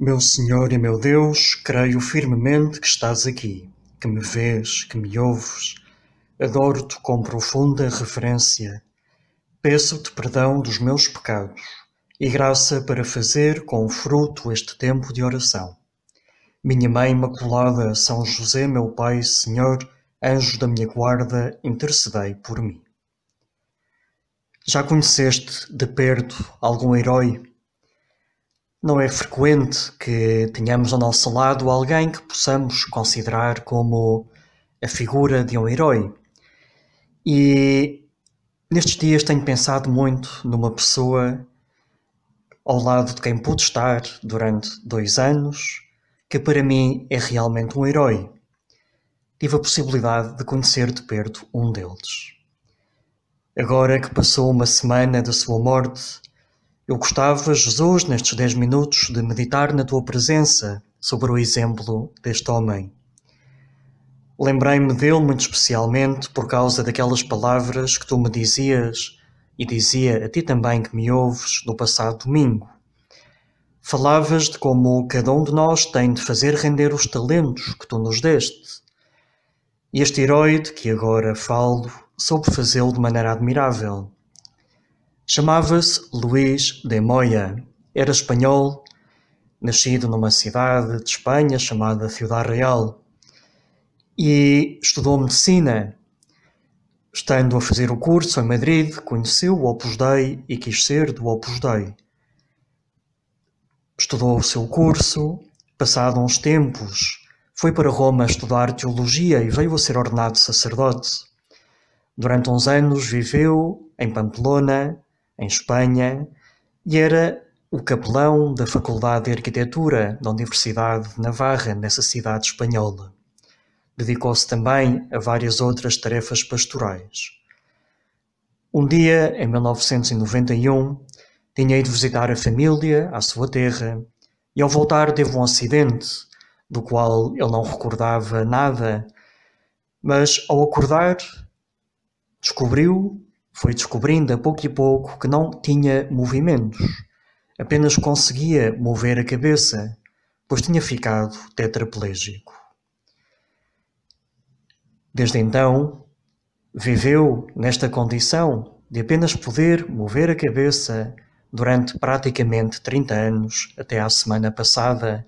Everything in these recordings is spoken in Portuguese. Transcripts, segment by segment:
Meu Senhor e meu Deus, creio firmemente que estás aqui, que me vês, que me ouves. Adoro-te com profunda reverência. Peço-te perdão dos meus pecados e graça para fazer com fruto este tempo de oração. Minha Mãe Imaculada, São José, meu Pai, Senhor, anjo da minha guarda, intercedei por mim. Já conheceste de perto algum herói? Não é frequente que tenhamos ao nosso lado alguém que possamos considerar como a figura de um herói. E nestes dias tenho pensado muito numa pessoa ao lado de quem pude estar durante 2 anos, que para mim é realmente um herói. Tive a possibilidade de conhecer de perto um deles. Agora que passou uma semana da sua morte, eu gostava, Jesus, nestes 10 minutos, de meditar na tua presença sobre o exemplo deste homem. Lembrei-me dele muito especialmente por causa daquelas palavras que tu me dizias e dizia a ti também que me ouves no passado domingo. Falavas de como cada um de nós tem de fazer render os talentos que tu nos deste. E este herói de que agora falo soube fazê-lo de maneira admirável. Chamava-se Luís de Moya, era espanhol, nascido numa cidade de Espanha chamada Ciudad Real, e estudou medicina. Estando a fazer o curso em Madrid, conheceu o Opus Dei e quis ser do Opus Dei. Estudou o seu curso, passado uns tempos, foi para Roma estudar teologia e veio a ser ordenado sacerdote. Durante uns anos viveu em Pamplona, em Espanha, e era o capelão da Faculdade de Arquitetura da Universidade de Navarra, nessa cidade espanhola. Dedicou-se também a várias outras tarefas pastorais. Um dia, em 1991, tinha ido visitar a família à sua terra e ao voltar teve um acidente, do qual ele não recordava nada, mas ao acordar foi descobrindo a pouco e pouco que não tinha movimentos, apenas conseguia mover a cabeça, pois tinha ficado tetraplégico. Desde então, viveu nesta condição de apenas poder mover a cabeça durante praticamente 30 anos, até à semana passada,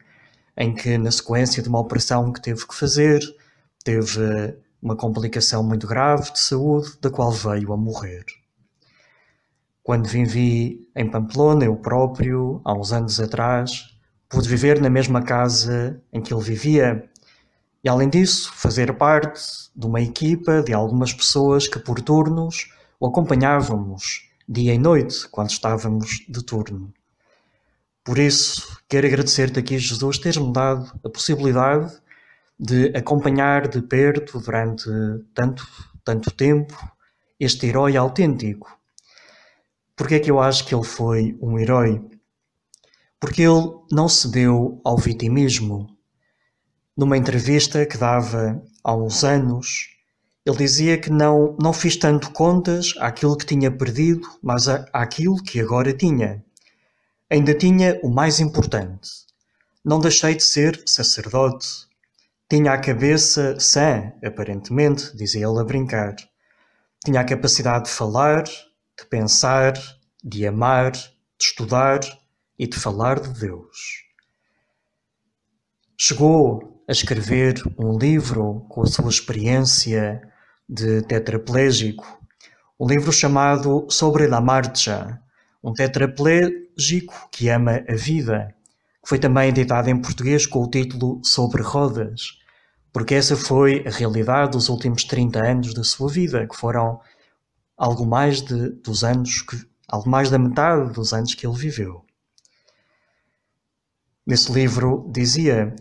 em que, na sequência de uma operação que teve que fazer, teve uma complicação muito grave de saúde, da qual veio a morrer. Quando vivi em Pamplona, eu próprio, há uns anos atrás, pude viver na mesma casa em que ele vivia e, além disso, fazer parte de uma equipa de algumas pessoas que, por turnos, o acompanhávamos dia e noite, quando estávamos de turno. Por isso, quero agradecer-te aqui, Jesus, teres-me dado a possibilidade de acompanhar de perto durante tanto tempo este herói autêntico. Porquê é que eu acho que ele foi um herói? Porque ele não cedeu ao vitimismo. Numa entrevista que dava há uns anos, ele dizia que não fiz tanto contas àquilo que tinha perdido, mas àquilo que agora tinha. Ainda tinha o mais importante. Não deixei de ser sacerdote. Tinha a cabeça sã, aparentemente, dizia ele a brincar. Tinha a capacidade de falar, de pensar, de amar, de estudar e de falar de Deus. Chegou a escrever um livro com a sua experiência de tetraplégico, um livro chamado Sobre la Marcha, um tetraplégico que ama a vida, que foi também editado em português com o título Sobre Rodas, porque essa foi a realidade dos últimos 30 anos da sua vida, que foram algo mais da metade dos anos que ele viveu. Nesse livro dizia,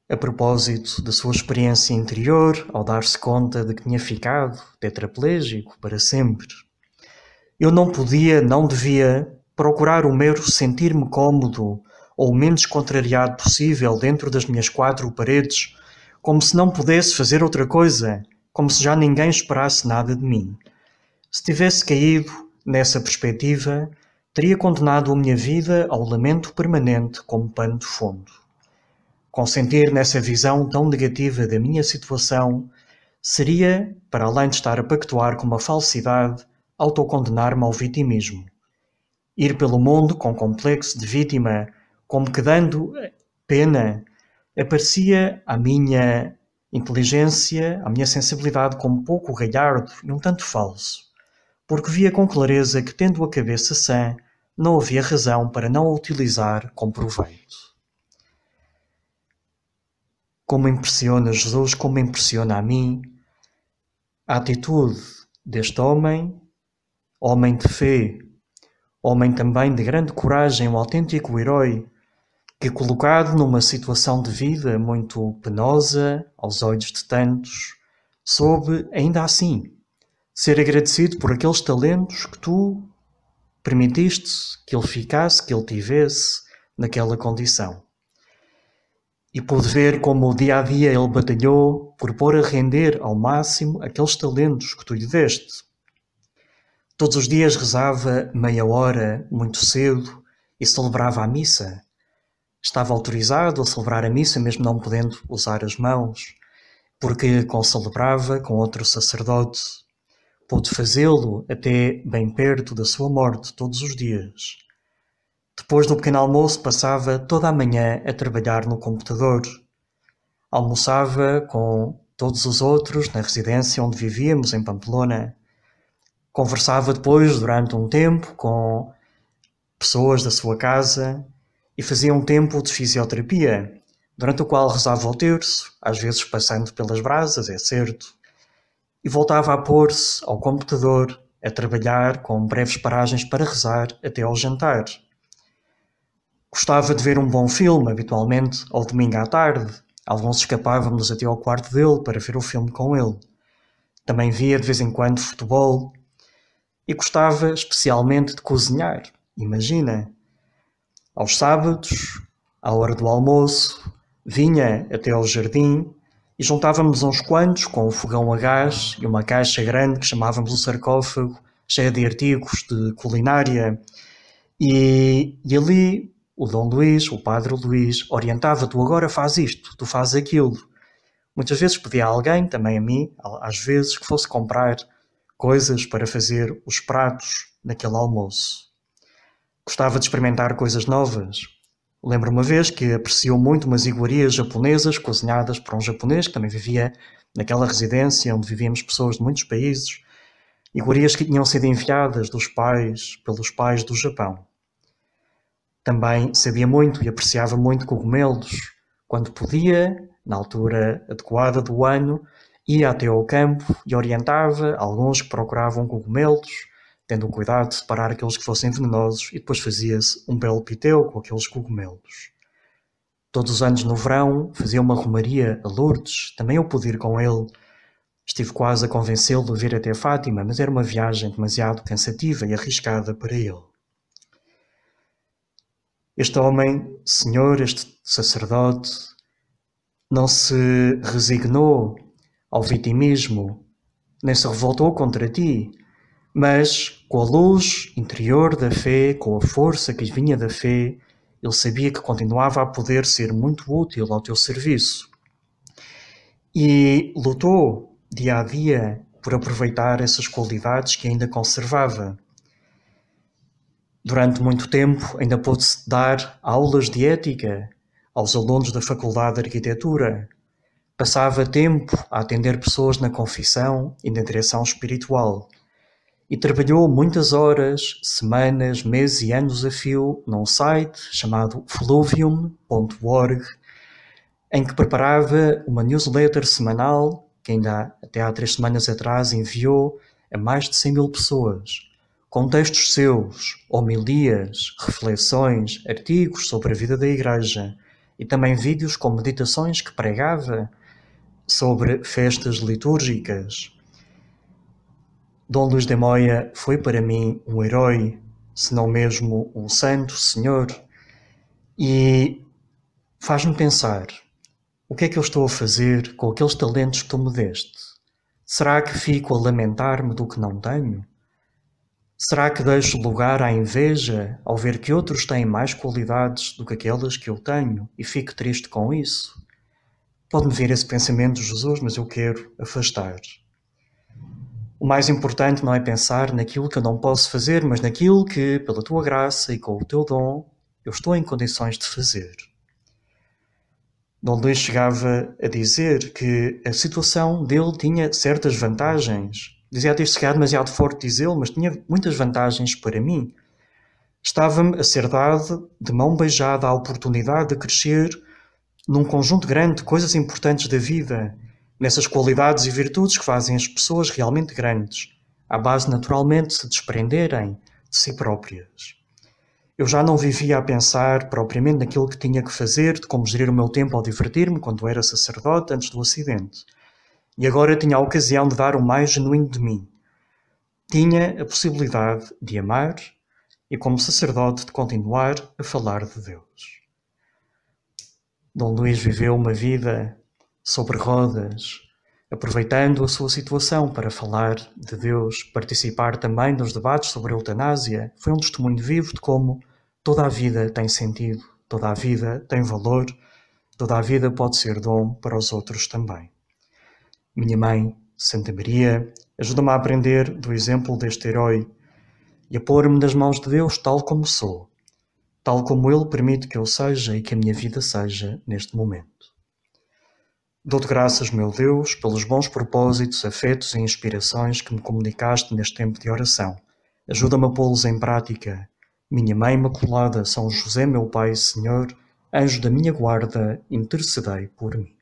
a propósito da sua experiência interior, ao dar-se conta de que tinha ficado tetraplégico para sempre, eu não devia procurar o mero sentir-me cômodo ou o menos contrariado possível dentro das minhas 4 paredes, como se não pudesse fazer outra coisa, como se já ninguém esperasse nada de mim. Se tivesse caído nessa perspectiva, teria condenado a minha vida ao lamento permanente como pano de fundo. Consentir nessa visão tão negativa da minha situação seria, para além de estar a pactuar com uma falsidade, autocondenar-me ao vitimismo. Ir pelo mundo com complexo de vítima, como que dando pena, aparecia à minha inteligência, à minha sensibilidade como pouco galhardo e um tanto falso, porque via com clareza que, tendo a cabeça sã, não havia razão para não a utilizar com proveito. Como impressiona Jesus, como impressiona a mim, a atitude deste homem, homem de fé, homem também de grande coragem, um autêntico herói, que, colocado numa situação de vida muito penosa aos olhos de tantos, soube, ainda assim, ser agradecido por aqueles talentos que tu permitiste que ele ficasse, que ele tivesse naquela condição. E pude ver como dia a dia ele batalhou por pôr a render ao máximo aqueles talentos que tu lhe deste. Todos os dias rezava meia hora, muito cedo, e celebrava a missa. Estava autorizado a celebrar a missa, mesmo não podendo usar as mãos, porque concelebrava com outro sacerdote. Pôde fazê-lo até bem perto da sua morte, todos os dias. Depois do pequeno almoço, passava toda a manhã a trabalhar no computador. Almoçava com todos os outros na residência onde vivíamos, em Pamplona. Conversava depois, durante um tempo, com pessoas da sua casa e fazia um tempo de fisioterapia, durante o qual rezava o terço, às vezes passando pelas brasas, é certo, e voltava a pôr-se ao computador, a trabalhar com breves paragens para rezar até ao jantar. Gostava de ver um bom filme, habitualmente ao domingo à tarde. Alguns escapávamos até ao quarto dele para ver o filme com ele. Também via de vez em quando futebol. E gostava especialmente de cozinhar. Imagina! Aos sábados, à hora do almoço, vinha até ao jardim e juntávamos uns quantos com um fogão a gás e uma caixa grande que chamávamos o sarcófago, cheia de artigos de culinária. E ali o Dom Luís, o Padre Luís, orientava: tu agora faz isto, tu faz aquilo. Muitas vezes pedia a alguém, também a mim, às vezes, que fosse comprar coisas para fazer os pratos naquele almoço. Gostava de experimentar coisas novas. Lembro uma vez que apreciou muito umas iguarias japonesas cozinhadas por um japonês que também vivia naquela residência onde vivíamos pessoas de muitos países. Iguarias que tinham sido enviadas pelos pais do Japão. Também sabia muito e apreciava muito cogumelos. Quando podia, na altura adequada do ano, ia até ao campo e orientava alguns que procuravam cogumelos, tendo o cuidado de separar aqueles que fossem venenosos, e depois fazia-se um belo pitel com aqueles cogumelos. Todos os anos no verão fazia uma romaria a Lourdes, também eu pude ir com ele. Estive quase a convencê-lo de vir até Fátima, mas era uma viagem demasiado cansativa e arriscada para ele. Este homem, senhor, este sacerdote, não se resignou ao vitimismo, nem se revoltou contra ti, mas com a luz interior da fé, com a força que vinha da fé, ele sabia que continuava a poder ser muito útil ao teu serviço. E lutou dia a dia por aproveitar essas qualidades que ainda conservava. Durante muito tempo ainda pôde-se dar aulas de ética aos alunos da Faculdade de Arquitetura. Passava tempo a atender pessoas na confissão e na direção espiritual. E trabalhou muitas horas, semanas, meses e anos a fio num site chamado fluvium.org, em que preparava uma newsletter semanal que ainda até há 3 semanas atrás enviou a mais de 100.000 pessoas, com textos seus, homilias, reflexões, artigos sobre a vida da Igreja e também vídeos com meditações que pregava sobre festas litúrgicas. Dom Luís de Moya foi para mim um herói, se não mesmo um santo senhor, e faz-me pensar: o que é que eu estou a fazer com aqueles talentos que tu me deste? Será que fico a lamentar-me do que não tenho? Será que deixo lugar à inveja ao ver que outros têm mais qualidades do que aquelas que eu tenho e fico triste com isso? Pode-me vir esse pensamento, Jesus, mas eu quero afastar. O mais importante não é pensar naquilo que eu não posso fazer, mas naquilo que, pela tua graça e com o teu dom, eu estou em condições de fazer. Dom Luís chegava a dizer que a situação dele tinha certas vantagens. Dizia até se calhar demasiado forte dizê-lo, mas tinha muitas vantagens para mim. Estava-me a ser dado, de mão beijada, a oportunidade de crescer num conjunto grande de coisas importantes da vida, nessas qualidades e virtudes que fazem as pessoas realmente grandes, à base naturalmente de se desprenderem de si próprias. Eu já não vivia a pensar propriamente naquilo que tinha que fazer, de como gerir o meu tempo ao divertir-me quando era sacerdote antes do acidente. E agora tinha a ocasião de dar o mais genuíno de mim. Tinha a possibilidade de amar e, como sacerdote, de continuar a falar de Deus. Dom Luís viveu uma vida sobre rodas, aproveitando a sua situação para falar de Deus, participar também dos debates sobre a eutanásia. Foi um testemunho vivo de como toda a vida tem sentido, toda a vida tem valor, toda a vida pode ser dom para os outros também. Minha mãe, Santa Maria, ajuda-me a aprender do exemplo deste herói e a pôr-me nas mãos de Deus tal como sou, tal como Ele permite que eu seja e que a minha vida seja neste momento. Dou-te graças, meu Deus, pelos bons propósitos, afetos e inspirações que me comunicaste neste tempo de oração. Ajuda-me a pô-los em prática. Minha Mãe Imaculada, São José, meu Pai e Senhor, anjo da minha guarda, intercedei por mim.